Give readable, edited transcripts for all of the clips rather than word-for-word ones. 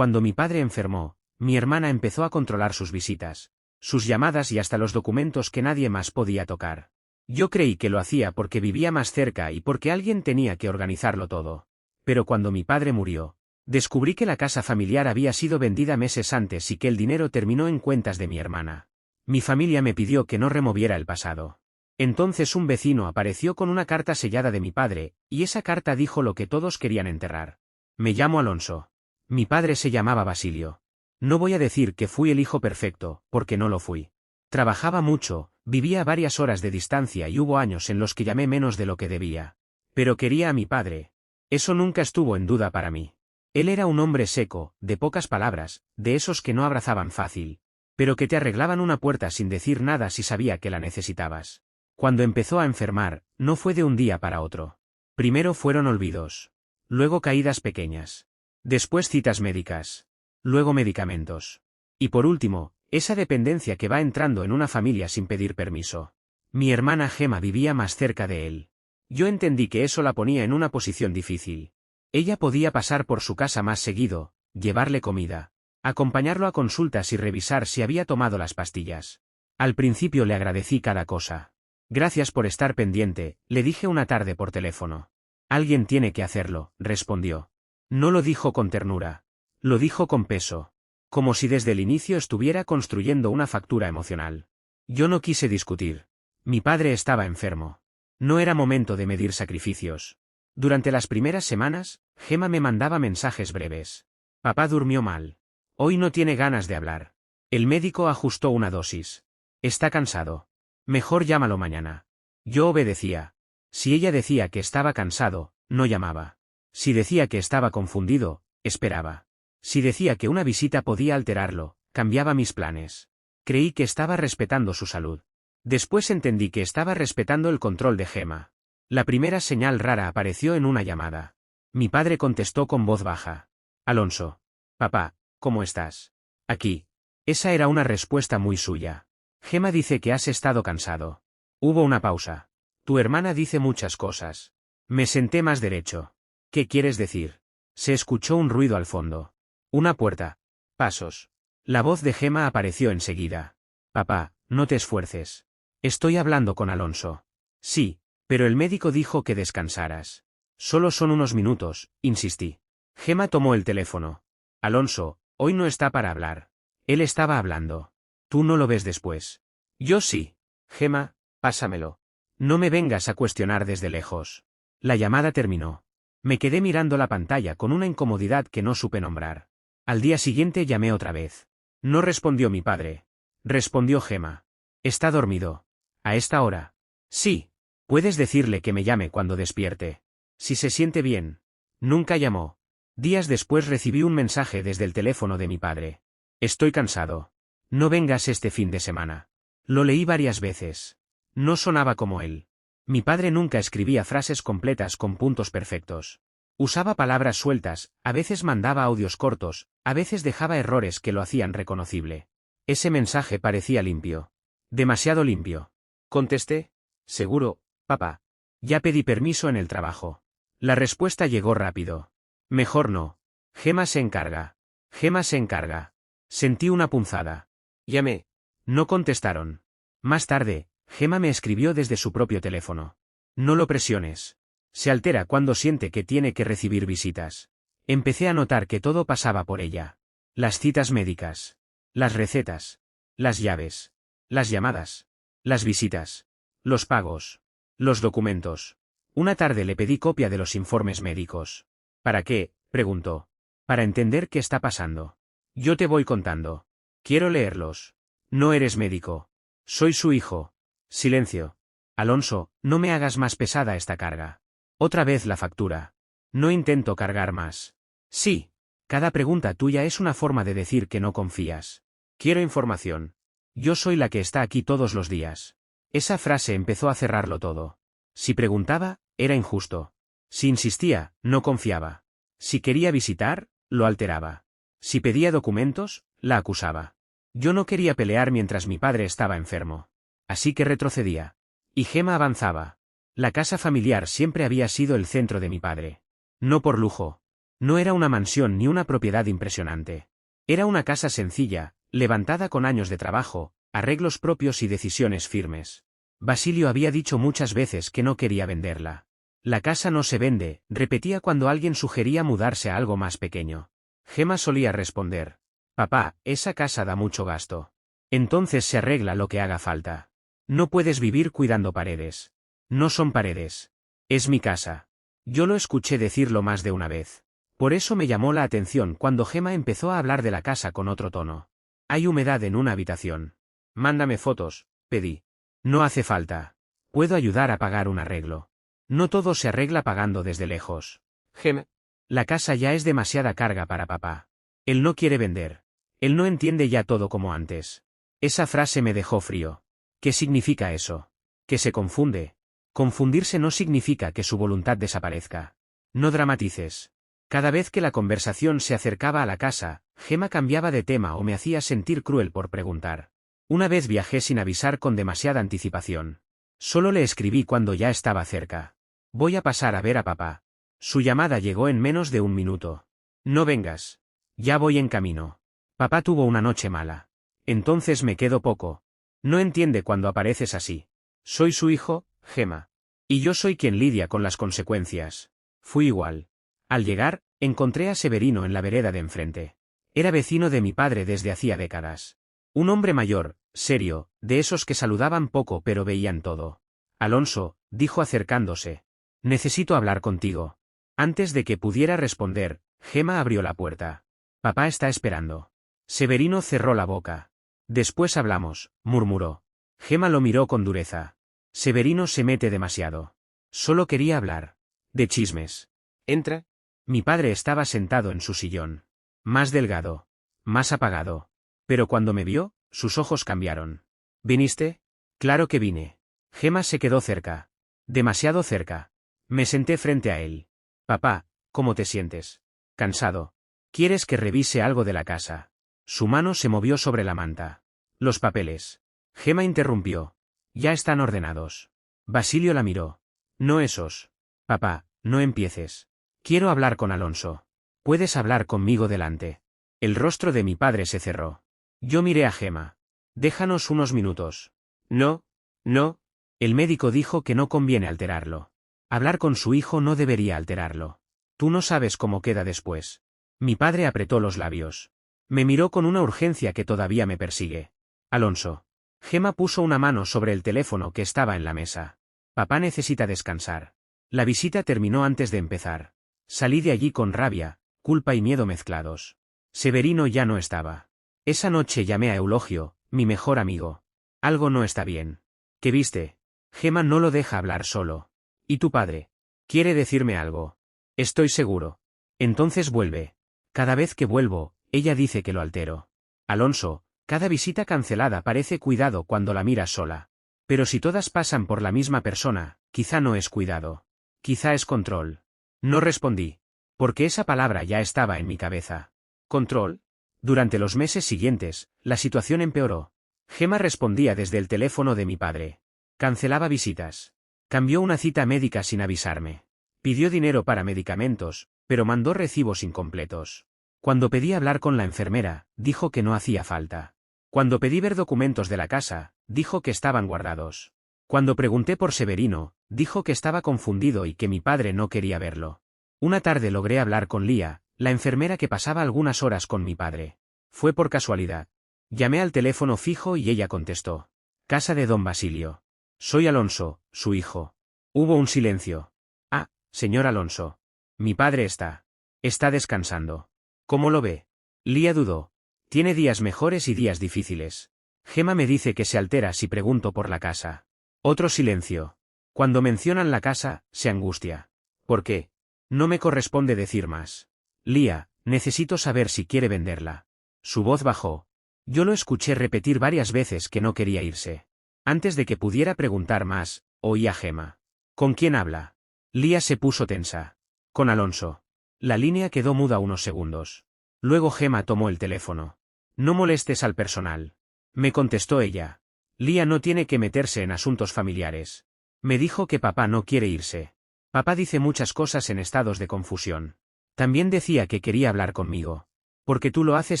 Cuando mi padre enfermó, mi hermana empezó a controlar sus visitas, sus llamadas y hasta los documentos que nadie más podía tocar. Yo creí que lo hacía porque vivía más cerca y porque alguien tenía que organizarlo todo. Pero cuando mi padre murió, descubrí que la casa familiar había sido vendida meses antes y que el dinero terminó en cuentas de mi hermana. Mi familia me pidió que no removiera el pasado. Entonces un vecino apareció con una carta sellada de mi padre, y esa carta dijo lo que todos querían enterrar. Me llamo Alonso. Mi padre se llamaba Basilio. No voy a decir que fui el hijo perfecto, porque no lo fui. Trabajaba mucho, vivía a varias horas de distancia y hubo años en los que llamé menos de lo que debía. Pero quería a mi padre. Eso nunca estuvo en duda para mí. Él era un hombre seco, de pocas palabras, de esos que no abrazaban fácil, pero que te arreglaban una puerta sin decir nada si sabía que la necesitabas. Cuando empezó a enfermar, no fue de un día para otro. Primero fueron olvidos. Luego caídas pequeñas. Después citas médicas. Luego medicamentos. Y por último, esa dependencia que va entrando en una familia sin pedir permiso. Mi hermana Gemma vivía más cerca de él. Yo entendí que eso la ponía en una posición difícil. Ella podía pasar por su casa más seguido, llevarle comida, acompañarlo a consultas y revisar si había tomado las pastillas. Al principio le agradecí cada cosa. Gracias por estar pendiente, le dije una tarde por teléfono. Alguien tiene que hacerlo, respondió. No lo dijo con ternura. Lo dijo con peso. Como si desde el inicio estuviera construyendo una factura emocional. Yo no quise discutir. Mi padre estaba enfermo. No era momento de medir sacrificios. Durante las primeras semanas, Gemma me mandaba mensajes breves. Papá durmió mal. Hoy no tiene ganas de hablar. El médico ajustó una dosis. Está cansado. Mejor llámalo mañana. Yo obedecía. Si ella decía que estaba cansado, no llamaba. Si decía que estaba confundido, esperaba. Si decía que una visita podía alterarlo, cambiaba mis planes. Creí que estaba respetando su salud. Después entendí que estaba respetando el control de Gemma. La primera señal rara apareció en una llamada. Mi padre contestó con voz baja. Alonso. Papá, ¿cómo estás? Aquí. Esa era una respuesta muy suya. Gemma dice que has estado cansado. Hubo una pausa. Tu hermana dice muchas cosas. Me senté más derecho. ¿Qué quieres decir? Se escuchó un ruido al fondo. Una puerta. Pasos. La voz de Gemma apareció enseguida. Papá, no te esfuerces. Estoy hablando con Alonso. Sí, pero el médico dijo que descansaras. Solo son unos minutos, insistí. Gemma tomó el teléfono. Alonso, hoy no está para hablar. Él estaba hablando. Tú no lo ves después. Yo sí. Gemma, pásamelo. No me vengas a cuestionar desde lejos. La llamada terminó. Me quedé mirando la pantalla con una incomodidad que no supe nombrar. Al día siguiente llamé otra vez. No respondió mi padre. Respondió Gemma. ¿Está dormido? ¿A esta hora? Sí. Puedes decirle que me llame cuando despierte. Si se siente bien. Nunca llamó. Días después recibí un mensaje desde el teléfono de mi padre. Estoy cansado. No vengas este fin de semana. Lo leí varias veces. No sonaba como él. Mi padre nunca escribía frases completas con puntos perfectos. Usaba palabras sueltas, a veces mandaba audios cortos, a veces dejaba errores que lo hacían reconocible. Ese mensaje parecía limpio. Demasiado limpio. Contesté. Seguro, papá. Ya pedí permiso en el trabajo. La respuesta llegó rápido. Mejor no. Gemma se encarga. Gemma se encarga. Sentí una punzada. Llamé. No contestaron. Más tarde, Gemma me escribió desde su propio teléfono. No lo presiones. Se altera cuando siente que tiene que recibir visitas. Empecé a notar que todo pasaba por ella. Las citas médicas. Las recetas. Las llaves. Las llamadas. Las visitas. Los pagos. Los documentos. Una tarde le pedí copia de los informes médicos. ¿Para qué?, preguntó. Para entender qué está pasando. Yo te voy contando. Quiero leerlos. No eres médico. Soy su hijo. Silencio. Alonso, no me hagas más pesada esta carga. Otra vez la factura. No intento cargar más. Sí. Cada pregunta tuya es una forma de decir que no confías. Quiero información. Yo soy la que está aquí todos los días. Esa frase empezó a cerrarlo todo. Si preguntaba, era injusto. Si insistía, no confiaba. Si quería visitar, lo alteraba. Si pedía documentos, la acusaba. Yo no quería pelear mientras mi padre estaba enfermo. Así que retrocedía. Y Gemma avanzaba. La casa familiar siempre había sido el centro de mi padre. No por lujo. No era una mansión ni una propiedad impresionante. Era una casa sencilla, levantada con años de trabajo, arreglos propios y decisiones firmes. Basilio había dicho muchas veces que no quería venderla. La casa no se vende, repetía cuando alguien sugería mudarse a algo más pequeño. Gemma solía responder: papá, esa casa da mucho gasto. Entonces se arregla lo que haga falta. No puedes vivir cuidando paredes. No son paredes. Es mi casa. Yo lo escuché decirlo más de una vez. Por eso me llamó la atención cuando Gemma empezó a hablar de la casa con otro tono. Hay humedad en una habitación. Mándame fotos, pedí. No hace falta. Puedo ayudar a pagar un arreglo. No todo se arregla pagando desde lejos. Gemma. La casa ya es demasiada carga para papá. Él no quiere vender. Él no entiende ya todo como antes. Esa frase me dejó frío. ¿Qué significa eso? Que se confunde. Confundirse no significa que su voluntad desaparezca. No dramatices. Cada vez que la conversación se acercaba a la casa, Gemma cambiaba de tema o me hacía sentir cruel por preguntar. Una vez viajé sin avisar con demasiada anticipación. Solo le escribí cuando ya estaba cerca. Voy a pasar a ver a papá. Su llamada llegó en menos de un minuto. No vengas. Ya voy en camino. Papá tuvo una noche mala. Entonces me quedo poco. No entiende cuando apareces así. Soy su hijo, Gemma. Y yo soy quien lidia con las consecuencias. Fui igual. Al llegar, encontré a Severino en la vereda de enfrente. Era vecino de mi padre desde hacía décadas. Un hombre mayor, serio, de esos que saludaban poco pero veían todo. Alonso, dijo acercándose. Necesito hablar contigo. Antes de que pudiera responder, Gemma abrió la puerta. Papá está esperando. Severino cerró la boca. Después hablamos, murmuró. Gemma lo miró con dureza. Severino se mete demasiado. Solo quería hablar. De chismes. Entra. Mi padre estaba sentado en su sillón. Más delgado. Más apagado. Pero cuando me vio, sus ojos cambiaron. ¿Viniste? Claro que vine. Gemma se quedó cerca. Demasiado cerca. Me senté frente a él. Papá, ¿cómo te sientes? Cansado. ¿Quieres que revise algo de la casa? Su mano se movió sobre la manta. Los papeles. Gemma interrumpió. Ya están ordenados. Basilio la miró. No esos. Papá, no empieces. Quiero hablar con Alonso. Puedes hablar conmigo delante. El rostro de mi padre se cerró. Yo miré a Gemma. Déjanos unos minutos. No, no. El médico dijo que no conviene alterarlo. Hablar con su hijo no debería alterarlo. Tú no sabes cómo queda después. Mi padre apretó los labios. Me miró con una urgencia que todavía me persigue. Alonso. Gemma puso una mano sobre el teléfono que estaba en la mesa. Papá necesita descansar. La visita terminó antes de empezar. Salí de allí con rabia, culpa y miedo mezclados. Severino ya no estaba. Esa noche llamé a Eulogio, mi mejor amigo. Algo no está bien. ¿Qué viste? Gemma no lo deja hablar solo. ¿Y tu padre? ¿Quiere decirme algo? Estoy seguro. Entonces vuelve. Cada vez que vuelvo, ella dice que lo altero. Alonso, cada visita cancelada parece cuidado cuando la miras sola. Pero si todas pasan por la misma persona, quizá no es cuidado. Quizá es control. No respondí. Porque esa palabra ya estaba en mi cabeza. ¿Control? Durante los meses siguientes, la situación empeoró. Gemma respondía desde el teléfono de mi padre. Cancelaba visitas. Cambió una cita médica sin avisarme. Pidió dinero para medicamentos, pero mandó recibos incompletos. Cuando pedí hablar con la enfermera, dijo que no hacía falta. Cuando pedí ver documentos de la casa, dijo que estaban guardados. Cuando pregunté por Severino, dijo que estaba confundido y que mi padre no quería verlo. Una tarde logré hablar con Lía, la enfermera que pasaba algunas horas con mi padre. Fue por casualidad. Llamé al teléfono fijo y ella contestó. Casa de don Basilio. Soy Alonso, su hijo. Hubo un silencio. Ah, señor Alonso. Mi padre está. Está descansando. ¿Cómo lo ve? Lía dudó. Tiene días mejores y días difíciles. Gemma me dice que se altera si pregunto por la casa. Otro silencio. Cuando mencionan la casa, se angustia. ¿Por qué? No me corresponde decir más. Lía, necesito saber si quiere venderla. Su voz bajó. Yo lo escuché repetir varias veces que no quería irse. Antes de que pudiera preguntar más, oí a Gemma. ¿Con quién habla? Lía se puso tensa. Con Alonso. La línea quedó muda unos segundos. Luego Gemma tomó el teléfono. No molestes al personal. Me contestó ella. Lía no tiene que meterse en asuntos familiares. Me dijo que papá no quiere irse. Papá dice muchas cosas en estados de confusión. También decía que quería hablar conmigo. Porque tú lo haces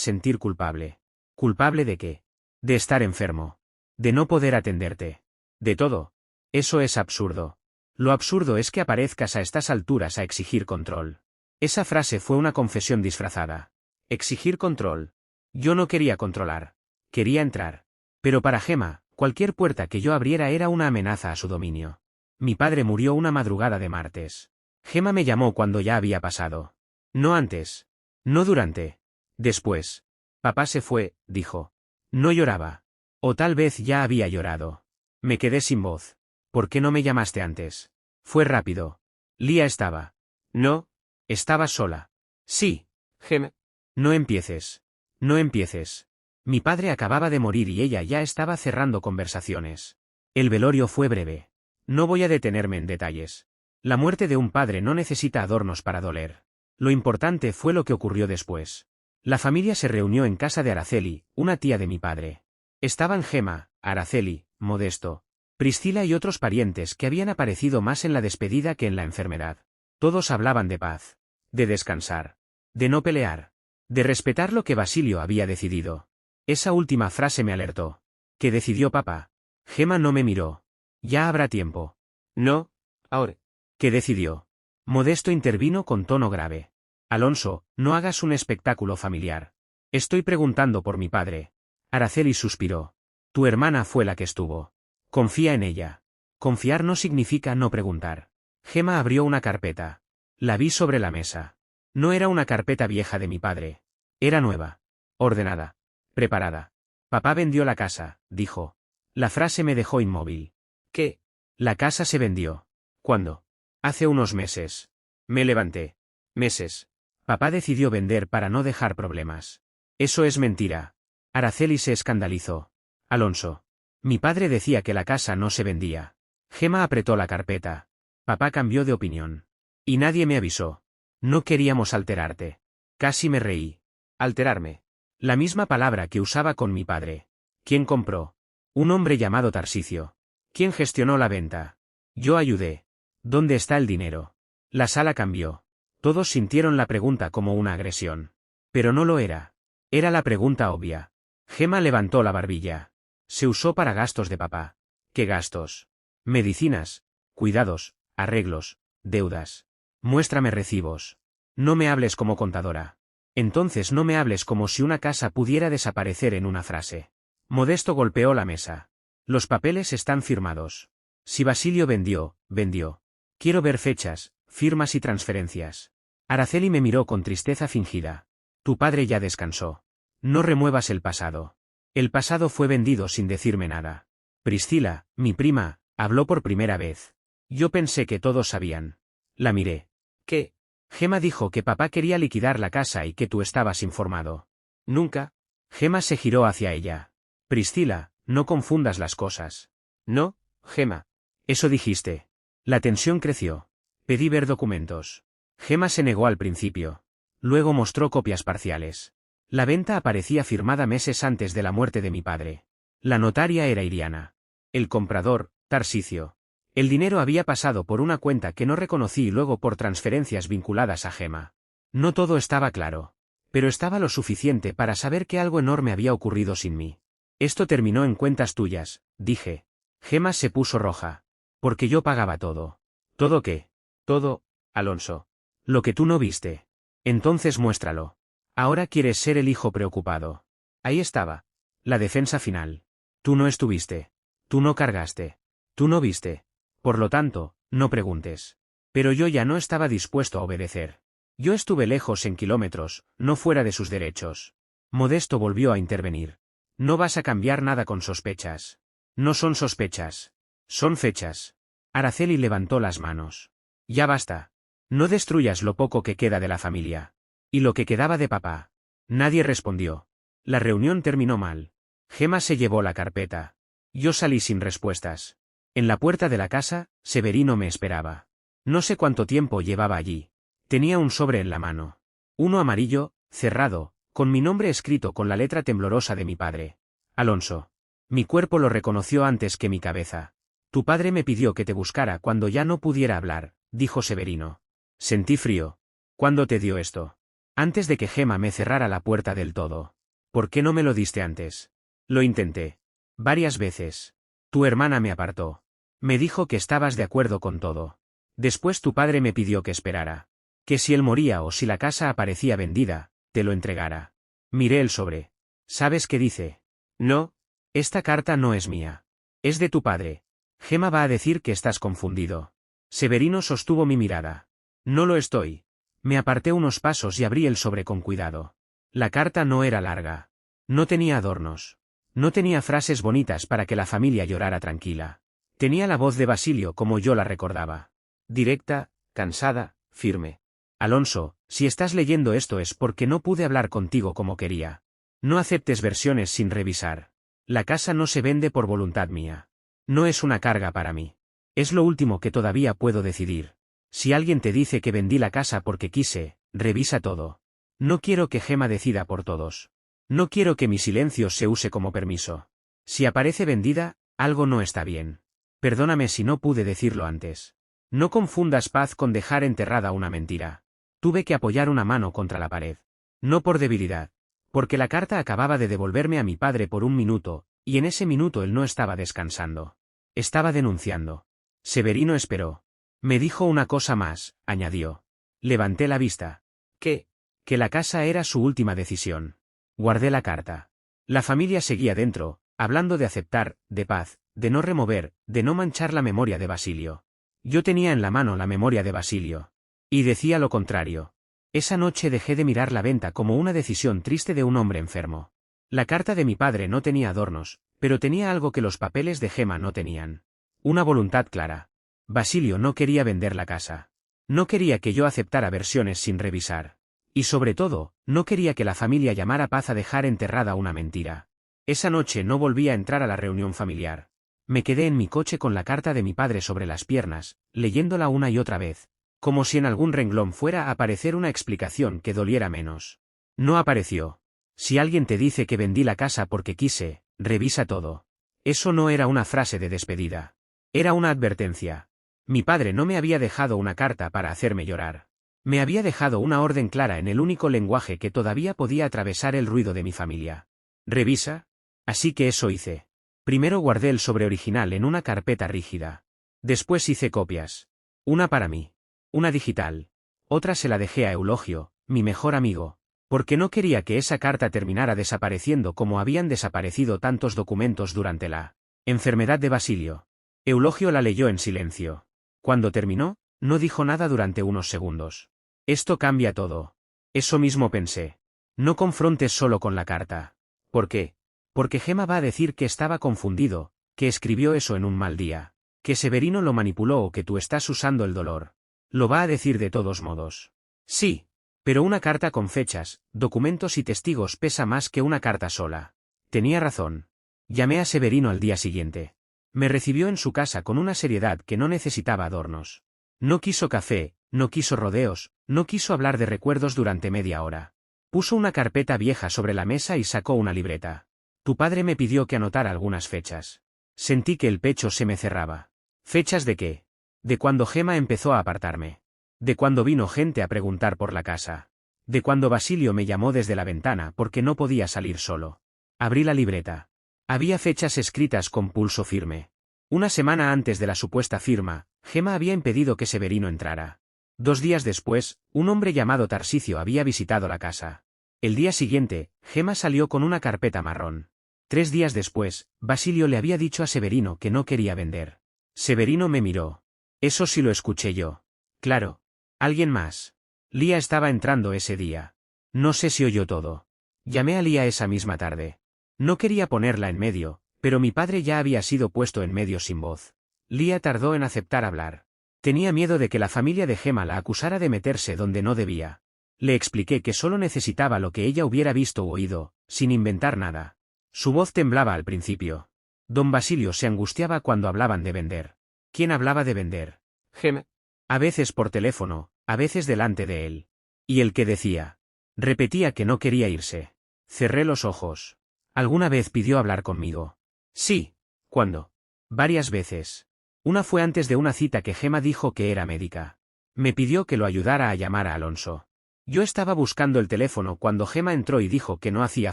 sentir culpable. ¿Culpable de qué? De estar enfermo. De no poder atenderte. De todo. Eso es absurdo. Lo absurdo es que aparezcas a estas alturas a exigir control. Esa frase fue una confesión disfrazada. Exigir control. Yo no quería controlar. Quería entrar. Pero para Gemma, cualquier puerta que yo abriera era una amenaza a su dominio. Mi padre murió una madrugada de martes. Gemma me llamó cuando ya había pasado. No antes. No durante. Después. Papá se fue, dijo. No lloraba. O tal vez ya había llorado. Me quedé sin voz. ¿Por qué no me llamaste antes? Fue rápido. Lía estaba. No. Estaba sola. Sí. Gemma. No empieces. No empieces. Mi padre acababa de morir y ella ya estaba cerrando conversaciones. El velorio fue breve. No voy a detenerme en detalles. La muerte de un padre no necesita adornos para doler. Lo importante fue lo que ocurrió después. La familia se reunió en casa de Araceli, una tía de mi padre. Estaban Gemma, Araceli, Modesto, Priscila y otros parientes que habían aparecido más en la despedida que en la enfermedad. Todos hablaban de paz, de descansar, de no pelear, de respetar lo que Basilio había decidido. Esa última frase me alertó. ¿Qué decidió papá? Gemma no me miró. Ya habrá tiempo. No, ahora. ¿Qué decidió? Modesto intervino con tono grave. Alonso, no hagas un espectáculo familiar. Estoy preguntando por mi padre. Araceli suspiró. Tu hermana fue la que estuvo. Confía en ella. Confiar no significa no preguntar. Gemma abrió una carpeta. La vi sobre la mesa. No era una carpeta vieja de mi padre. Era nueva. Ordenada. Preparada. Papá vendió la casa, dijo. La frase me dejó inmóvil. ¿Qué? La casa se vendió. ¿Cuándo? Hace unos meses. Me levanté. Meses. Papá decidió vender para no dejar problemas. Eso es mentira. Araceli se escandalizó. Alonso. Mi padre decía que la casa no se vendía. Gemma apretó la carpeta. Papá cambió de opinión. Y nadie me avisó. No queríamos alterarte. Casi me reí. Alterarme. La misma palabra que usaba con mi padre. ¿Quién compró? Un hombre llamado Tarsicio. ¿Quién gestionó la venta? Yo ayudé. ¿Dónde está el dinero? La sala cambió. Todos sintieron la pregunta como una agresión. Pero no lo era. Era la pregunta obvia. Gemma levantó la barbilla. Se usó para gastos de papá. ¿Qué gastos? Medicinas, cuidados, arreglos, deudas. Muéstrame recibos. No me hables como contadora. Entonces no me hables como si una casa pudiera desaparecer en una frase. Modesto golpeó la mesa. Los papeles están firmados. Si Basilio vendió, vendió. Quiero ver fechas, firmas y transferencias. Araceli me miró con tristeza fingida. Tu padre ya descansó. No remuevas el pasado. El pasado fue vendido sin decirme nada. Priscila, mi prima, habló por primera vez. Yo pensé que todos sabían. La miré. ¿Qué? Gemma dijo que papá quería liquidar la casa y que tú estabas informado. Nunca. Gemma se giró hacia ella. Priscila, no confundas las cosas. No, Gemma. Eso dijiste. La tensión creció. Pedí ver documentos. Gemma se negó al principio. Luego mostró copias parciales. La venta aparecía firmada meses antes de la muerte de mi padre. La notaria era Iriana. El comprador, Tarsicio. El dinero había pasado por una cuenta que no reconocí y luego por transferencias vinculadas a Gemma. No todo estaba claro. Pero estaba lo suficiente para saber que algo enorme había ocurrido sin mí. Esto terminó en cuentas tuyas, dije. Gemma se puso roja. Porque yo pagaba todo. ¿Todo qué? Todo, Alonso. Lo que tú no viste. Entonces muéstralo. Ahora quieres ser el hijo preocupado. Ahí estaba. La defensa final. Tú no estuviste. Tú no cargaste. Tú no viste. Por lo tanto, no preguntes. Pero yo ya no estaba dispuesto a obedecer. Yo estuve lejos en kilómetros, no fuera de sus derechos. Modesto volvió a intervenir. No vas a cambiar nada con sospechas. No son sospechas. Son fechas. Araceli levantó las manos. Ya basta. No destruyas lo poco que queda de la familia. ¿Y lo que quedaba de papá? Nadie respondió. La reunión terminó mal. Gemma se llevó la carpeta. Yo salí sin respuestas. En la puerta de la casa, Severino me esperaba. No sé cuánto tiempo llevaba allí. Tenía un sobre en la mano. Uno amarillo, cerrado, con mi nombre escrito con la letra temblorosa de mi padre. Alonso. Mi cuerpo lo reconoció antes que mi cabeza. Tu padre me pidió que te buscara cuando ya no pudiera hablar, dijo Severino. Sentí frío. ¿Cuándo te dio esto? Antes de que Gemma me cerrara la puerta del todo. ¿Por qué no me lo diste antes? Lo intenté. Varias veces. Tu hermana me apartó. Me dijo que estabas de acuerdo con todo. Después tu padre me pidió que esperara. Que si él moría o si la casa aparecía vendida, te lo entregara. Miré el sobre. ¿Sabes qué dice? No. Esta carta no es mía. Es de tu padre. Gemma va a decir que estás confundido. Severino sostuvo mi mirada. No lo estoy. Me aparté unos pasos y abrí el sobre con cuidado. La carta no era larga. No tenía adornos. No tenía frases bonitas para que la familia llorara tranquila. Tenía la voz de Basilio como yo la recordaba. Directa, cansada, firme. Alonso, si estás leyendo esto es porque no pude hablar contigo como quería. No aceptes versiones sin revisar. La casa no se vende por voluntad mía. No es una carga para mí. Es lo último que todavía puedo decidir. Si alguien te dice que vendí la casa porque quise, revisa todo. No quiero que Gemma decida por todos. No quiero que mi silencio se use como permiso. Si aparece vendida, algo no está bien. Perdóname si no pude decirlo antes. No confundas paz con dejar enterrada una mentira. Tuve que apoyar una mano contra la pared. No por debilidad. Porque la carta acababa de devolverme a mi padre por un minuto, y en ese minuto él no estaba descansando. Estaba denunciando. Severino esperó. Me dijo una cosa más, añadió. Levanté la vista. ¿Qué? Que la casa era su última decisión. Guardé la carta. La familia seguía dentro, hablando de aceptar, de paz, de no remover, de no manchar la memoria de Basilio. Yo tenía en la mano la memoria de Basilio. Y decía lo contrario. Esa noche dejé de mirar la venta como una decisión triste de un hombre enfermo. La carta de mi padre no tenía adornos, pero tenía algo que los papeles de Gemma no tenían. Una voluntad clara. Basilio no quería vender la casa. No quería que yo aceptara versiones sin revisar. Y sobre todo, no quería que la familia llamara Paz a dejar enterrada una mentira. Esa noche no volví a entrar a la reunión familiar. Me quedé en mi coche con la carta de mi padre sobre las piernas, leyéndola una y otra vez, como si en algún renglón fuera a aparecer una explicación que doliera menos. No apareció. Si alguien te dice que vendí la casa porque quise, revisa todo. Eso no era una frase de despedida. Era una advertencia. Mi padre no me había dejado una carta para hacerme llorar. Me había dejado una orden clara en el único lenguaje que todavía podía atravesar el ruido de mi familia. ¿Revisa? Así que eso hice. Primero guardé el sobre original en una carpeta rígida. Después hice copias. Una para mí. Una digital. Otra se la dejé a Eulogio, mi mejor amigo, porque no quería que esa carta terminara desapareciendo como habían desaparecido tantos documentos durante la enfermedad de Basilio. Eulogio la leyó en silencio. Cuando terminó, no dijo nada durante unos segundos. Esto cambia todo. Eso mismo pensé. No confrontes solo con la carta. ¿Por qué? Porque Gemma va a decir que estaba confundido, que escribió eso en un mal día, que Severino lo manipuló o que tú estás usando el dolor. Lo va a decir de todos modos. Sí, pero una carta con fechas, documentos y testigos pesa más que una carta sola. Tenía razón. Llamé a Severino al día siguiente. Me recibió en su casa con una seriedad que no necesitaba adornos. No quiso café, no quiso rodeos, no quiso hablar de recuerdos durante media hora. Puso una carpeta vieja sobre la mesa y sacó una libreta. Tu padre me pidió que anotara algunas fechas. Sentí que el pecho se me cerraba. ¿Fechas de qué? De cuando Gemma empezó a apartarme. De cuando vino gente a preguntar por la casa. De cuando Basilio me llamó desde la ventana porque no podía salir solo. Abrí la libreta. Había fechas escritas con pulso firme. Una semana antes de la supuesta firma, Gemma había impedido que Severino entrara. 2 días después, un hombre llamado Tarsicio había visitado la casa. El día siguiente, Gemma salió con una carpeta marrón. 3 días después, Basilio le había dicho a Severino que no quería vender. Severino me miró. Eso sí lo escuché yo. Claro. ¿Alguien más? Lía estaba entrando ese día. No sé si oyó todo. Llamé a Lía esa misma tarde. No quería ponerla en medio, pero mi padre ya había sido puesto en medio sin voz. Lía tardó en aceptar hablar. Tenía miedo de que la familia de Gemma la acusara de meterse donde no debía. Le expliqué que solo necesitaba lo que ella hubiera visto u oído, sin inventar nada. Su voz temblaba al principio. Don Basilio se angustiaba cuando hablaban de vender. ¿Quién hablaba de vender? Gemma. A veces por teléfono, a veces delante de él. ¿Y el que decía? Repetía que no quería irse. Cerré los ojos. ¿Alguna vez pidió hablar conmigo? Sí. ¿Cuándo? Varias veces. Una fue antes de una cita que Gemma dijo que era médica. Me pidió que lo ayudara a llamar a Alonso. Yo estaba buscando el teléfono cuando Gemma entró y dijo que no hacía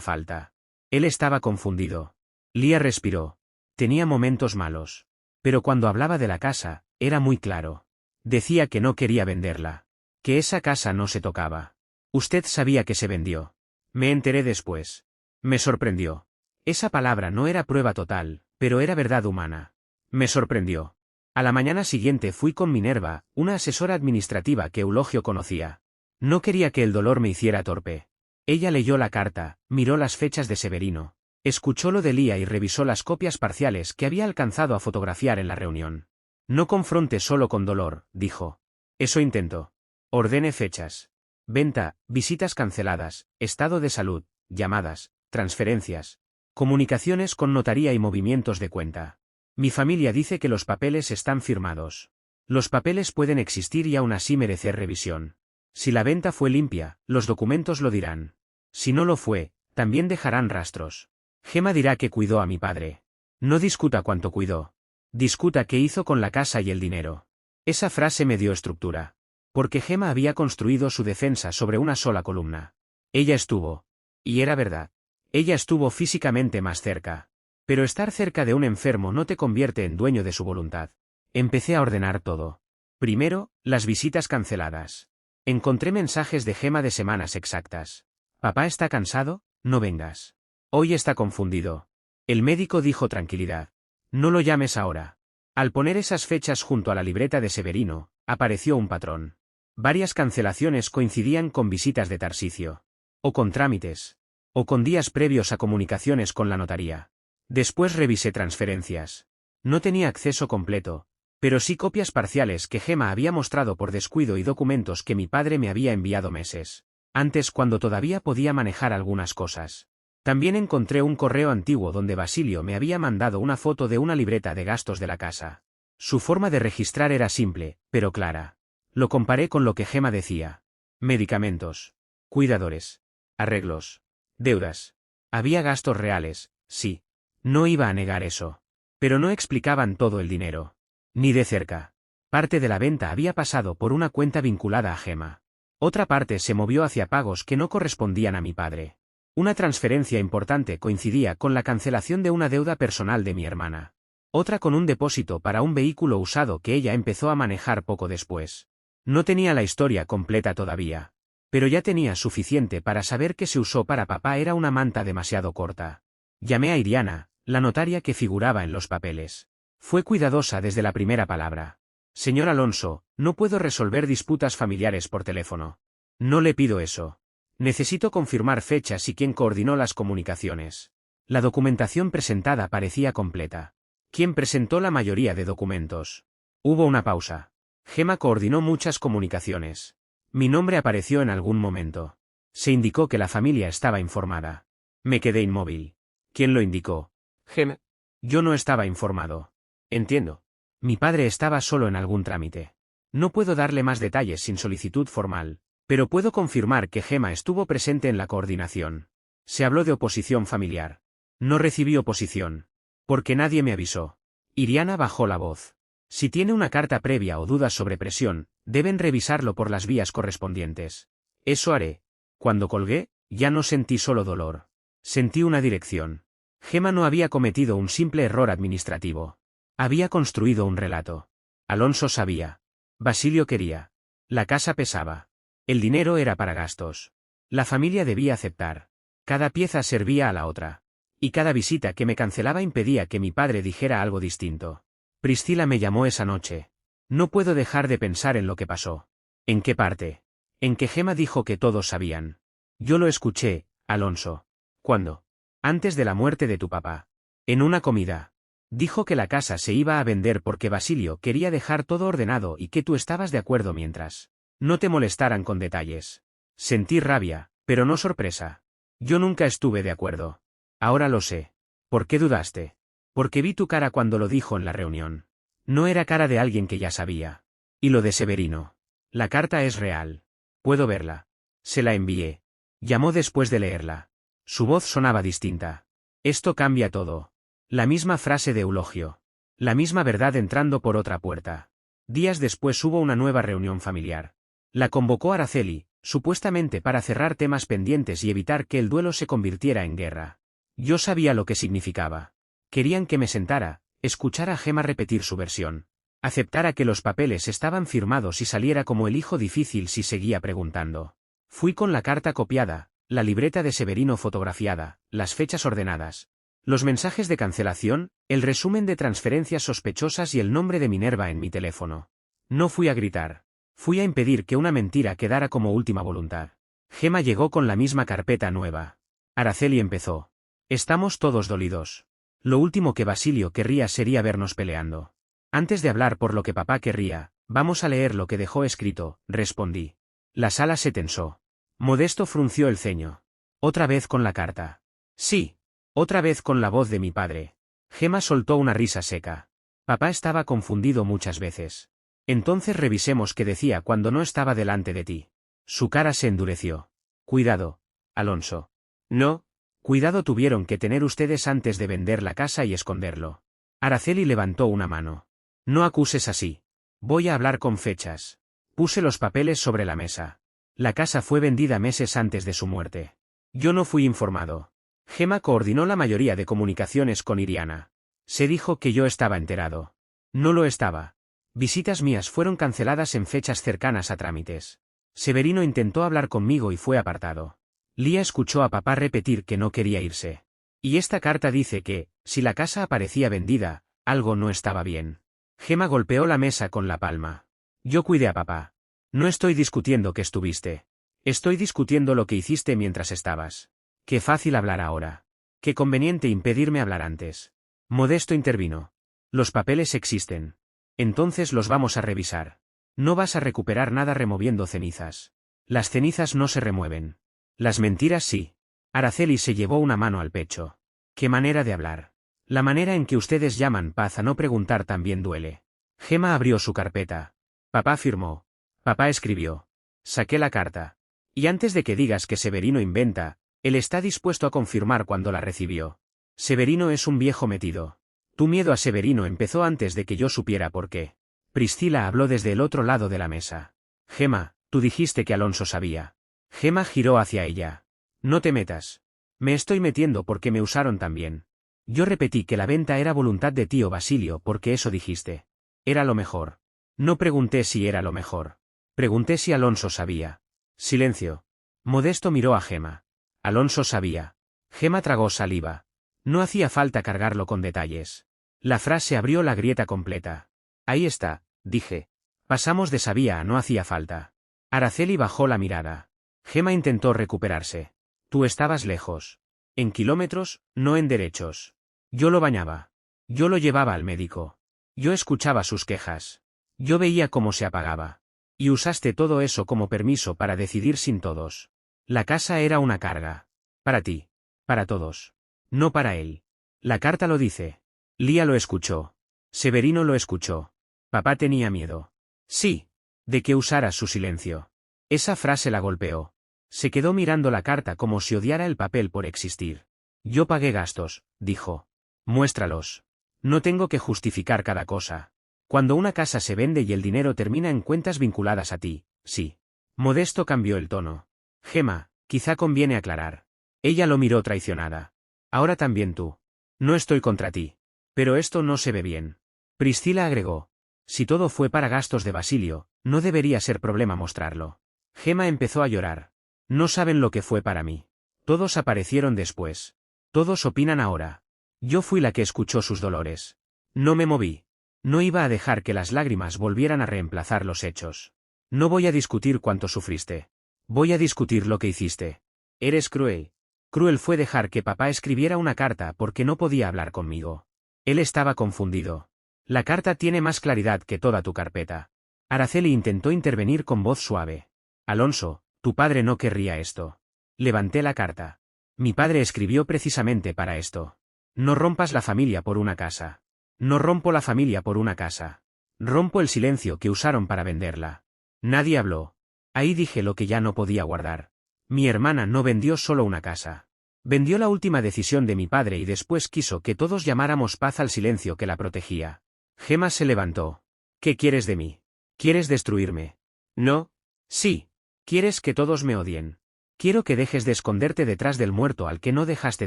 falta. Él estaba confundido. Lía respiró. Tenía momentos malos. Pero cuando hablaba de la casa, era muy claro. Decía que no quería venderla. Que esa casa no se tocaba. Usted sabía que se vendió. Me enteré después. Me sorprendió. Esa palabra no era prueba total, pero era verdad humana. Me sorprendió. A la mañana siguiente fui con Minerva, una asesora administrativa que Eulogio conocía. No quería que el dolor me hiciera torpe. Ella leyó la carta, miró las fechas de Severino, escuchó lo de Lía y revisó las copias parciales que había alcanzado a fotografiar en la reunión. No confronte solo con dolor, dijo. Eso intentó. Ordene fechas. Venta, visitas canceladas, estado de salud, llamadas, transferencias, comunicaciones con notaría y movimientos de cuenta. Mi familia dice que los papeles están firmados. Los papeles pueden existir y aún así merecer revisión. Si la venta fue limpia, los documentos lo dirán. Si no lo fue, también dejarán rastros. Gemma dirá que cuidó a mi padre. No discuta cuánto cuidó. Discuta qué hizo con la casa y el dinero. Esa frase me dio estructura. Porque Gemma había construido su defensa sobre una sola columna. Ella estuvo. Y era verdad. Ella estuvo físicamente más cerca. Pero estar cerca de un enfermo no te convierte en dueño de su voluntad. Empecé a ordenar todo. Primero, las visitas canceladas. Encontré mensajes de Gemma de semanas exactas. ¿Papá está cansado? No vengas. Hoy está confundido. El médico dijo tranquilidad. No lo llames ahora. Al poner esas fechas junto a la libreta de Severino, apareció un patrón. Varias cancelaciones coincidían con visitas de Tarsicio. O con trámites. O con días previos a comunicaciones con la notaría. Después revisé transferencias. No tenía acceso completo, pero sí copias parciales que Gemma había mostrado por descuido y documentos que mi padre me había enviado meses antes, cuando todavía podía manejar algunas cosas. También encontré un correo antiguo donde Basilio me había mandado una foto de una libreta de gastos de la casa. Su forma de registrar era simple, pero clara. Lo comparé con lo que Gemma decía. Medicamentos. Cuidadores. Arreglos. Deudas. Había gastos reales, sí. No iba a negar eso. Pero no explicaban todo el dinero. Ni de cerca. Parte de la venta había pasado por una cuenta vinculada a Gemma. Otra parte se movió hacia pagos que no correspondían a mi padre. Una transferencia importante coincidía con la cancelación de una deuda personal de mi hermana. Otra con un depósito para un vehículo usado que ella empezó a manejar poco después. No tenía la historia completa todavía. Pero ya tenía suficiente para saber que se usó para papá era una manta demasiado corta. Llamé a Iriana, la notaria que figuraba en los papeles. Fue cuidadosa desde la primera palabra. Señor Alonso, no puedo resolver disputas familiares por teléfono. No le pido eso. Necesito confirmar fechas y quién coordinó las comunicaciones. La documentación presentada parecía completa. ¿Quién presentó la mayoría de documentos? Hubo una pausa. Gemma coordinó muchas comunicaciones. Mi nombre apareció en algún momento. Se indicó que la familia estaba informada. Me quedé inmóvil. ¿Quién lo indicó? Gemma. Yo no estaba informado. Entiendo. Mi padre estaba solo en algún trámite. No puedo darle más detalles sin solicitud formal, pero puedo confirmar que Gemma estuvo presente en la coordinación. Se habló de oposición familiar. No recibí oposición. Porque nadie me avisó. Iriana bajó la voz. Si tiene una carta previa o dudas sobre presión, deben revisarlo por las vías correspondientes. Eso haré. Cuando colgué, ya no sentí solo dolor. Sentí una dirección. Gemma no había cometido un simple error administrativo. Había construido un relato. Alonso sabía. Basilio quería. La casa pesaba. El dinero era para gastos. La familia debía aceptar. Cada pieza servía a la otra. Y cada visita que me cancelaba impedía que mi padre dijera algo distinto. Priscila me llamó esa noche. No puedo dejar de pensar en lo que pasó. ¿En qué parte? En que Gemma dijo que todos sabían. Yo lo escuché, Alonso. ¿Cuándo? Antes de la muerte de tu papá. En una comida. Dijo que la casa se iba a vender porque Basilio quería dejar todo ordenado y que tú estabas de acuerdo mientras no te molestaran con detalles. Sentí rabia, pero no sorpresa. Yo nunca estuve de acuerdo. Ahora lo sé. ¿Por qué dudaste? Porque vi tu cara cuando lo dijo en la reunión. No era cara de alguien que ya sabía. Y lo de Severino. La carta es real. Puedo verla. Se la envié. Llamó después de leerla. Su voz sonaba distinta. Esto cambia todo. La misma frase de Eulogio. La misma verdad entrando por otra puerta. Días después hubo una nueva reunión familiar. La convocó Araceli, supuestamente para cerrar temas pendientes y evitar que el duelo se convirtiera en guerra. Yo sabía lo que significaba. Querían que me sentara, escuchara a Gemma repetir su versión, aceptara que los papeles estaban firmados y saliera como el hijo difícil si seguía preguntando. Fui con la carta copiada, la libreta de Severino fotografiada, las fechas ordenadas, los mensajes de cancelación, el resumen de transferencias sospechosas y el nombre de Minerva en mi teléfono. No fui a gritar. Fui a impedir que una mentira quedara como última voluntad. Gemma llegó con la misma carpeta nueva. Araceli empezó. Estamos todos dolidos. Lo último que Basilio querría sería vernos peleando. Antes de hablar por lo que papá querría, vamos a leer lo que dejó escrito, respondí. La sala se tensó. Modesto frunció el ceño. Otra vez con la carta. Sí. Otra vez con la voz de mi padre. Gemma soltó una risa seca. Papá estaba confundido muchas veces. Entonces revisemos qué decía cuando no estaba delante de ti. Su cara se endureció. Cuidado, Alonso. No. Cuidado tuvieron que tener ustedes antes de vender la casa y esconderlo. Araceli levantó una mano. No acuses así. Voy a hablar con fechas. Puse los papeles sobre la mesa. La casa fue vendida meses antes de su muerte. Yo no fui informado. Gemma coordinó la mayoría de comunicaciones con Iriana. Se dijo que yo estaba enterado. No lo estaba. Visitas mías fueron canceladas en fechas cercanas a trámites. Severino intentó hablar conmigo y fue apartado. Lía escuchó a papá repetir que no quería irse. Y esta carta dice que, si la casa aparecía vendida, algo no estaba bien. Gemma golpeó la mesa con la palma. Yo cuidé a papá. No estoy discutiendo que estuviste. Estoy discutiendo lo que hiciste mientras estabas. Qué fácil hablar ahora. Qué conveniente impedirme hablar antes. Modesto intervino. Los papeles existen. Entonces los vamos a revisar. No vas a recuperar nada removiendo cenizas. Las cenizas no se remueven. Las mentiras sí. Araceli se llevó una mano al pecho. Qué manera de hablar. La manera en que ustedes llaman paz a no preguntar también duele. Gemma abrió su carpeta. Papá firmó. Papá escribió. Saqué la carta. Y antes de que digas que Severino inventa, él está dispuesto a confirmar cuando la recibió. Severino es un viejo metido. Tu miedo a Severino empezó antes de que yo supiera por qué. Priscila habló desde el otro lado de la mesa. Gemma, tú dijiste que Alonso sabía. Gemma giró hacia ella. No te metas. Me estoy metiendo porque me usaron también. Yo repetí que la venta era voluntad de tío Basilio porque eso dijiste. Era lo mejor. No pregunté si era lo mejor. Pregunté si Alonso sabía. Silencio. Modesto miró a Gemma. Alonso sabía. Gemma tragó saliva. No hacía falta cargarlo con detalles. La frase abrió la grieta completa. Ahí está, dije. Pasamos de sabía a no hacía falta. Araceli bajó la mirada. Gemma intentó recuperarse. Tú estabas lejos. En kilómetros, no en derechos. Yo lo bañaba. Yo lo llevaba al médico. Yo escuchaba sus quejas. Yo veía cómo se apagaba. Y usaste todo eso como permiso para decidir sin todos. La casa era una carga. Para ti. Para todos. No para él. La carta lo dice. Lía lo escuchó. Severino lo escuchó. Papá tenía miedo. Sí. De que usaras su silencio. Esa frase la golpeó. Se quedó mirando la carta como si odiara el papel por existir. Yo pagué gastos, dijo. Muéstralos. No tengo que justificar cada cosa. Cuando una casa se vende y el dinero termina en cuentas vinculadas a ti, sí. Modesto cambió el tono. Gemma, quizá conviene aclarar. Ella lo miró traicionada. Ahora también tú. No estoy contra ti. Pero esto no se ve bien. Priscila agregó. Si todo fue para gastos de Basilio, no debería ser problema mostrarlo. Gemma empezó a llorar. No saben lo que fue para mí. Todos aparecieron después. Todos opinan ahora. Yo fui la que escuchó sus dolores. No me moví. No iba a dejar que las lágrimas volvieran a reemplazar los hechos. No voy a discutir cuánto sufriste. Voy a discutir lo que hiciste. Eres cruel. Cruel fue dejar que papá escribiera una carta porque no podía hablar conmigo. Él estaba confundido. La carta tiene más claridad que toda tu carpeta. Araceli intentó intervenir con voz suave. Alonso, tu padre no querría esto. Levanté la carta. Mi padre escribió precisamente para esto. No rompas la familia por una casa. No rompo la familia por una casa. Rompo el silencio que usaron para venderla. Nadie habló. Ahí dije lo que ya no podía guardar. Mi hermana no vendió solo una casa. Vendió la última decisión de mi padre y después quiso que todos llamáramos paz al silencio que la protegía. Gemma se levantó. ¿Qué quieres de mí? ¿Quieres destruirme? No. Sí. ¿Quieres que todos me odien? Quiero que dejes de esconderte detrás del muerto al que no dejaste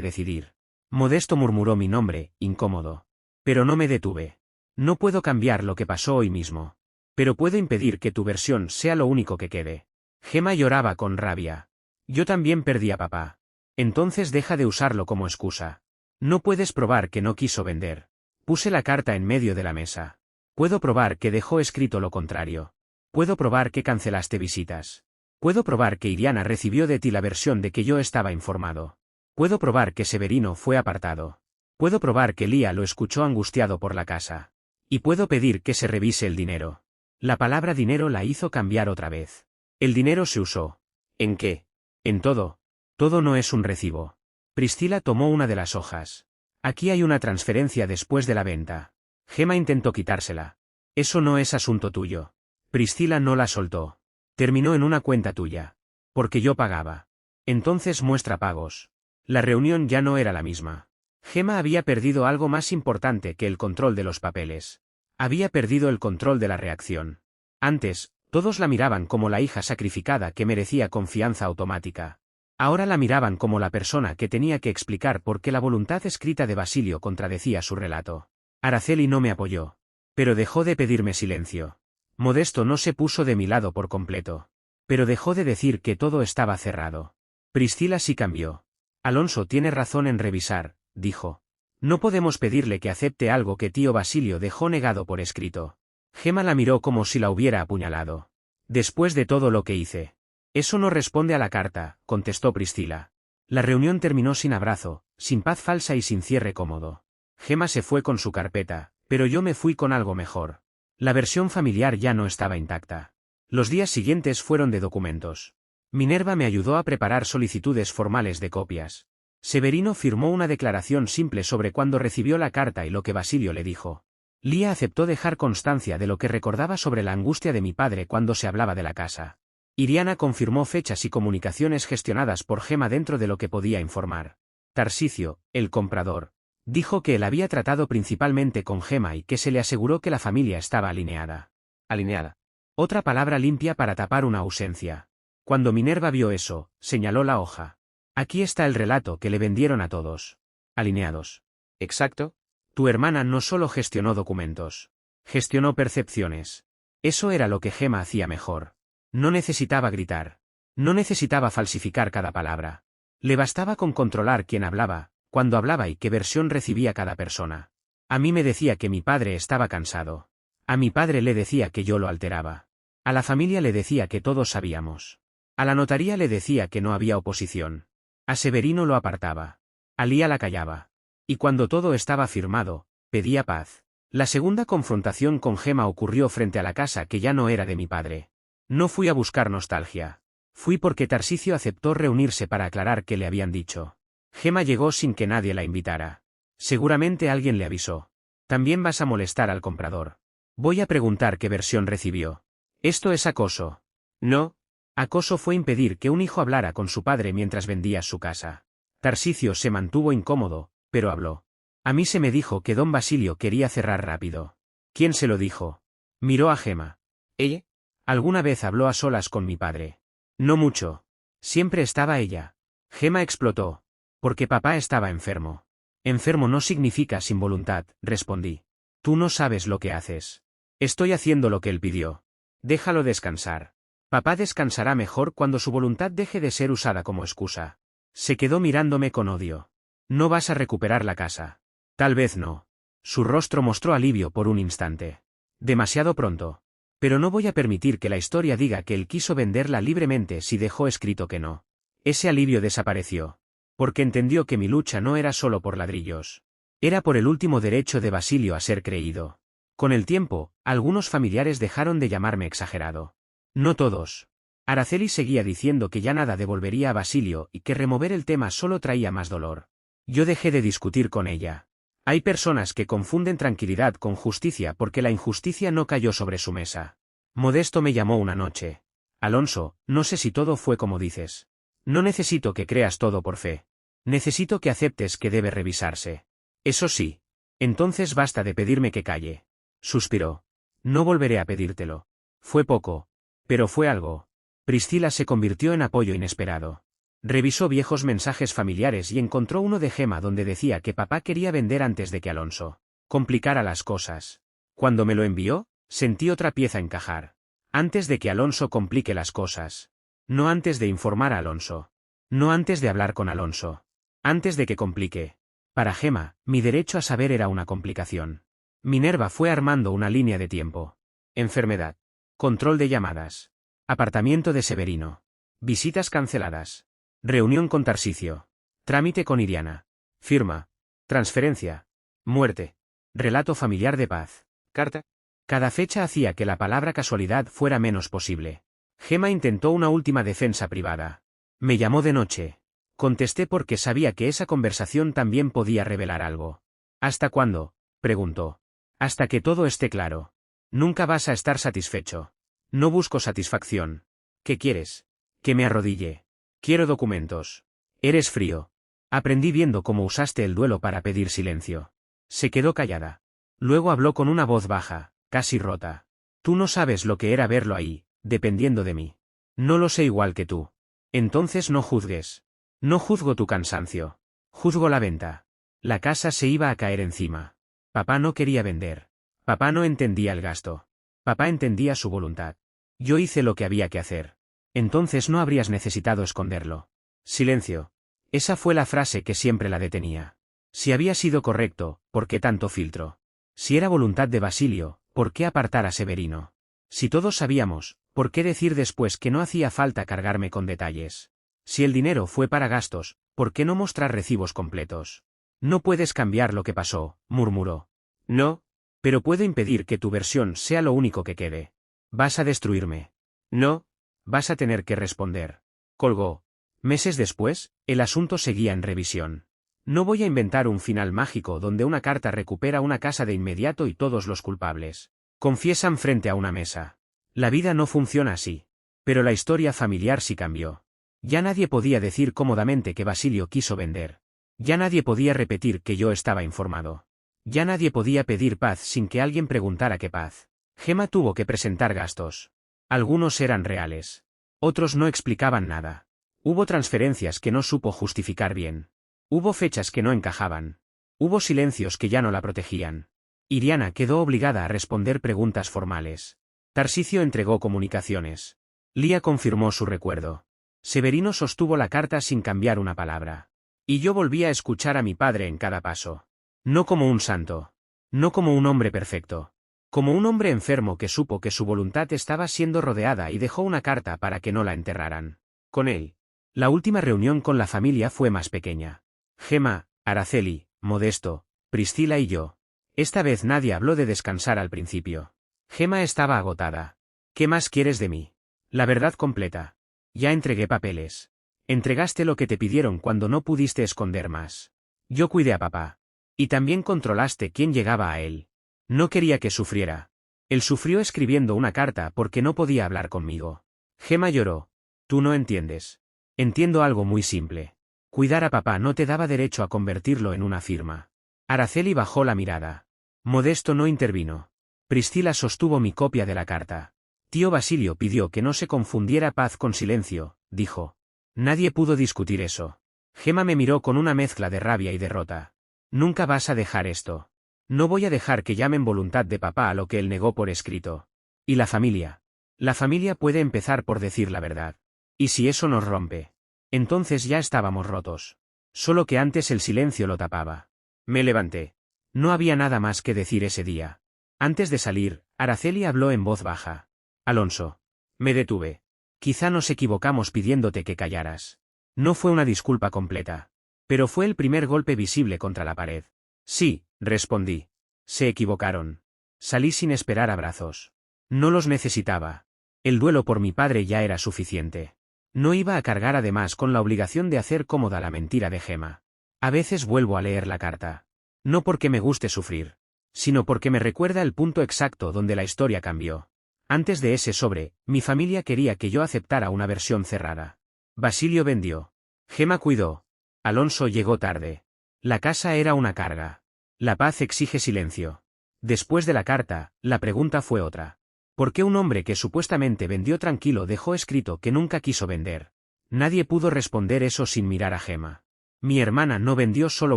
decidir. Modesto murmuró mi nombre, incómodo. Pero no me detuve. No puedo cambiar lo que pasó hoy mismo. Pero puedo impedir que tu versión sea lo único que quede. Gemma lloraba con rabia. Yo también perdí a papá. Entonces deja de usarlo como excusa. No puedes probar que no quiso vender. Puse la carta en medio de la mesa. Puedo probar que dejó escrito lo contrario. Puedo probar que cancelaste visitas. Puedo probar que Iriana recibió de ti la versión de que yo estaba informado. Puedo probar que Severino fue apartado. Puedo probar que Lía lo escuchó angustiado por la casa. Y puedo pedir que se revise el dinero. La palabra dinero la hizo cambiar otra vez. El dinero se usó. ¿En qué? En todo. Todo no es un recibo. Priscila tomó una de las hojas. Aquí hay una transferencia después de la venta. Gemma intentó quitársela. Eso no es asunto tuyo. Priscila no la soltó. Terminó en una cuenta tuya. Porque yo pagaba. Entonces muestra pagos. La reunión ya no era la misma. Gemma había perdido algo más importante que el control de los papeles. Había perdido el control de la reacción. Antes, todos la miraban como la hija sacrificada que merecía confianza automática. Ahora la miraban como la persona que tenía que explicar por qué la voluntad escrita de Basilio contradecía su relato. Araceli no me apoyó. Pero dejó de pedirme silencio. Modesto no se puso de mi lado por completo. Pero dejó de decir que todo estaba cerrado. Priscila sí cambió. Alonso tiene razón en revisar, dijo. No podemos pedirle que acepte algo que tío Basilio dejó negado por escrito. Gemma la miró como si la hubiera apuñalado. Después de todo lo que hice. Eso no responde a la carta, contestó Priscila. La reunión terminó sin abrazo, sin paz falsa y sin cierre cómodo. Gemma se fue con su carpeta, pero yo me fui con algo mejor. La versión familiar ya no estaba intacta. Los días siguientes fueron de documentos. Minerva me ayudó a preparar solicitudes formales de copias. Severino firmó una declaración simple sobre cuándo recibió la carta y lo que Basilio le dijo. Lía aceptó dejar constancia de lo que recordaba sobre la angustia de mi padre cuando se hablaba de la casa. Iriana confirmó fechas y comunicaciones gestionadas por Gemma dentro de lo que podía informar. Tarsicio, el comprador, dijo que él había tratado principalmente con Gemma y que se le aseguró que la familia estaba alineada. Alineada. Otra palabra limpia para tapar una ausencia. Cuando Minerva vio eso, señaló la hoja. Aquí está el relato que le vendieron a todos. Alineados. Exacto. Tu hermana no solo gestionó documentos. Gestionó percepciones. Eso era lo que Gemma hacía mejor. No necesitaba gritar. No necesitaba falsificar cada palabra. Le bastaba con controlar quién hablaba, cuándo hablaba y qué versión recibía cada persona. A mí me decía que mi padre estaba cansado. A mi padre le decía que yo lo alteraba. A la familia le decía que todos sabíamos. A la notaría le decía que no había oposición. A Severino lo apartaba. A Lía la callaba. Y cuando todo estaba firmado, pedía paz. La segunda confrontación con Gemma ocurrió frente a la casa que ya no era de mi padre. No fui a buscar nostalgia. Fui porque Tarsicio aceptó reunirse para aclarar qué le habían dicho. Gemma llegó sin que nadie la invitara. Seguramente alguien le avisó. También vas a molestar al comprador. Voy a preguntar qué versión recibió. Esto es acoso. No. Acoso fue impedir que un hijo hablara con su padre mientras vendías su casa. Tarsicio se mantuvo incómodo, pero habló. A mí se me dijo que don Basilio quería cerrar rápido. ¿Quién se lo dijo? Miró a Gemma. ¿Ella? Alguna vez habló a solas con mi padre. No mucho. Siempre estaba ella. Gemma explotó. Porque papá estaba enfermo. Enfermo no significa sin voluntad, respondí. Tú no sabes lo que haces. Estoy haciendo lo que él pidió. Déjalo descansar. Papá descansará mejor cuando su voluntad deje de ser usada como excusa. Se quedó mirándome con odio. No vas a recuperar la casa. Tal vez no. Su rostro mostró alivio por un instante. Demasiado pronto. Pero no voy a permitir que la historia diga que él quiso venderla libremente si dejó escrito que no. Ese alivio desapareció. Porque entendió que mi lucha no era solo por ladrillos. Era por el último derecho de Basilio a ser creído. Con el tiempo, algunos familiares dejaron de llamarme exagerado. No todos. Araceli seguía diciendo que ya nada devolvería a Basilio y que remover el tema solo traía más dolor. Yo dejé de discutir con ella. Hay personas que confunden tranquilidad con justicia porque la injusticia no cayó sobre su mesa. Modesto me llamó una noche. Alonso, no sé si todo fue como dices. No necesito que creas todo por fe. Necesito que aceptes que debe revisarse. Eso sí. Entonces basta de pedirme que calle. Suspiró. No volveré a pedírtelo. Fue poco. Pero fue algo. Priscila se convirtió en apoyo inesperado. Revisó viejos mensajes familiares y encontró uno de Gemma donde decía que papá quería vender antes de que Alonso complicara las cosas. Cuando me lo envió, sentí otra pieza encajar. Antes de que Alonso complique las cosas. No antes de informar a Alonso. No antes de hablar con Alonso. Antes de que complique. Para Gemma, mi derecho a saber era una complicación. Minerva fue armando una línea de tiempo. Enfermedad. Control de llamadas. Apartamiento de Severino. Visitas canceladas. Reunión con Tarsicio. Trámite con Iriana. Firma. Transferencia. Muerte. Relato familiar de paz. Carta. Cada fecha hacía que la palabra casualidad fuera menos posible. Gemma intentó una última defensa privada. Me llamó de noche. Contesté porque sabía que esa conversación también podía revelar algo. ¿Hasta cuándo?, preguntó. Hasta que todo esté claro. Nunca vas a estar satisfecho. No busco satisfacción. ¿Qué quieres? Que me arrodille. Quiero documentos. Eres frío. Aprendí viendo cómo usaste el duelo para pedir silencio. Se quedó callada. Luego habló con una voz baja, casi rota. Tú no sabes lo que era verlo ahí, dependiendo de mí. No lo sé igual que tú. Entonces no juzgues. No juzgo tu cansancio. Juzgo la venta. La casa se iba a caer encima. Papá no quería vender. Papá no entendía el gasto. Papá entendía su voluntad. Yo hice lo que había que hacer. Entonces no habrías necesitado esconderlo. Silencio. Esa fue la frase que siempre la detenía. Si había sido correcto, ¿por qué tanto filtro? Si era voluntad de Basilio, ¿por qué apartar a Severino? Si todos sabíamos, ¿por qué decir después que no hacía falta cargarme con detalles? Si el dinero fue para gastos, ¿por qué no mostrar recibos completos? No puedes cambiar lo que pasó, murmuró. No, pero puedo impedir que tu versión sea lo único que quede. Vas a destruirme. No, vas a tener que responder. Colgó. Meses después, el asunto seguía en revisión. No voy a inventar un final mágico donde una carta recupera una casa de inmediato y todos los culpables confiesan frente a una mesa. La vida no funciona así. Pero la historia familiar sí cambió. Ya nadie podía decir cómodamente que Basilio quiso vender. Ya nadie podía repetir que yo estaba informado. Ya nadie podía pedir paz sin que alguien preguntara qué paz. Gemma tuvo que presentar gastos. Algunos eran reales. Otros no explicaban nada. Hubo transferencias que no supo justificar bien. Hubo fechas que no encajaban. Hubo silencios que ya no la protegían. Iriana quedó obligada a responder preguntas formales. Tarsicio entregó comunicaciones. Lía confirmó su recuerdo. Severino sostuvo la carta sin cambiar una palabra. Y yo volví a escuchar a mi padre en cada paso. No como un santo. No como un hombre perfecto. Como un hombre enfermo que supo que su voluntad estaba siendo rodeada y dejó una carta para que no la enterraran. Con él. La última reunión con la familia fue más pequeña. Gemma, Araceli, Modesto, Priscila y yo. Esta vez nadie habló de descansar al principio. Gemma estaba agotada. ¿Qué más quieres de mí? La verdad completa. Ya entregué papeles. Entregaste lo que te pidieron cuando no pudiste esconder más. Yo cuidé a papá. Y también controlaste quién llegaba a él. No quería que sufriera. Él sufrió escribiendo una carta porque no podía hablar conmigo. Gemma lloró. Tú no entiendes. Entiendo algo muy simple. Cuidar a papá no te daba derecho a convertirlo en una firma. Araceli bajó la mirada. Modesto no intervino. Priscila sostuvo mi copia de la carta. Tío Basilio pidió que no se confundiera paz con silencio, dijo. Nadie pudo discutir eso. Gemma me miró con una mezcla de rabia y derrota. Nunca vas a dejar esto. No voy a dejar que llamen voluntad de papá a lo que él negó por escrito. ¿Y la familia? La familia puede empezar por decir la verdad. ¿Y si eso nos rompe? Entonces ya estábamos rotos. Solo que antes el silencio lo tapaba. Me levanté. No había nada más que decir ese día. Antes de salir, Araceli habló en voz baja. Alonso. Me detuve. Quizá nos equivocamos pidiéndote que callaras. No fue una disculpa completa. Pero fue el primer golpe visible contra la pared. Sí, respondí. Se equivocaron. Salí sin esperar abrazos. No los necesitaba. El duelo por mi padre ya era suficiente. No iba a cargar además con la obligación de hacer cómoda la mentira de Gemma. A veces vuelvo a leer la carta. No porque me guste sufrir, sino porque me recuerda el punto exacto donde la historia cambió. Antes de ese sobre, mi familia quería que yo aceptara una versión cerrada. Basilio vendió. Gemma cuidó. Alonso llegó tarde. La casa era una carga. La paz exige silencio. Después de la carta, la pregunta fue otra. ¿Por qué un hombre que supuestamente vendió tranquilo dejó escrito que nunca quiso vender? Nadie pudo responder eso sin mirar a Gemma. Mi hermana no vendió solo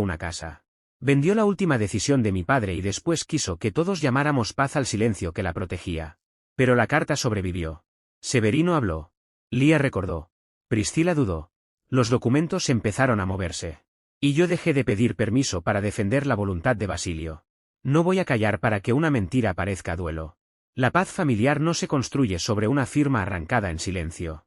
una casa. Vendió la última decisión de mi padre y después quiso que todos llamáramos paz al silencio que la protegía. Pero la carta sobrevivió. Severino habló. Lía recordó. Priscila dudó. Los documentos empezaron a moverse. Y yo dejé de pedir permiso para defender la voluntad de Basilio. No voy a callar para que una mentira parezca duelo. La paz familiar no se construye sobre una firma arrancada en silencio.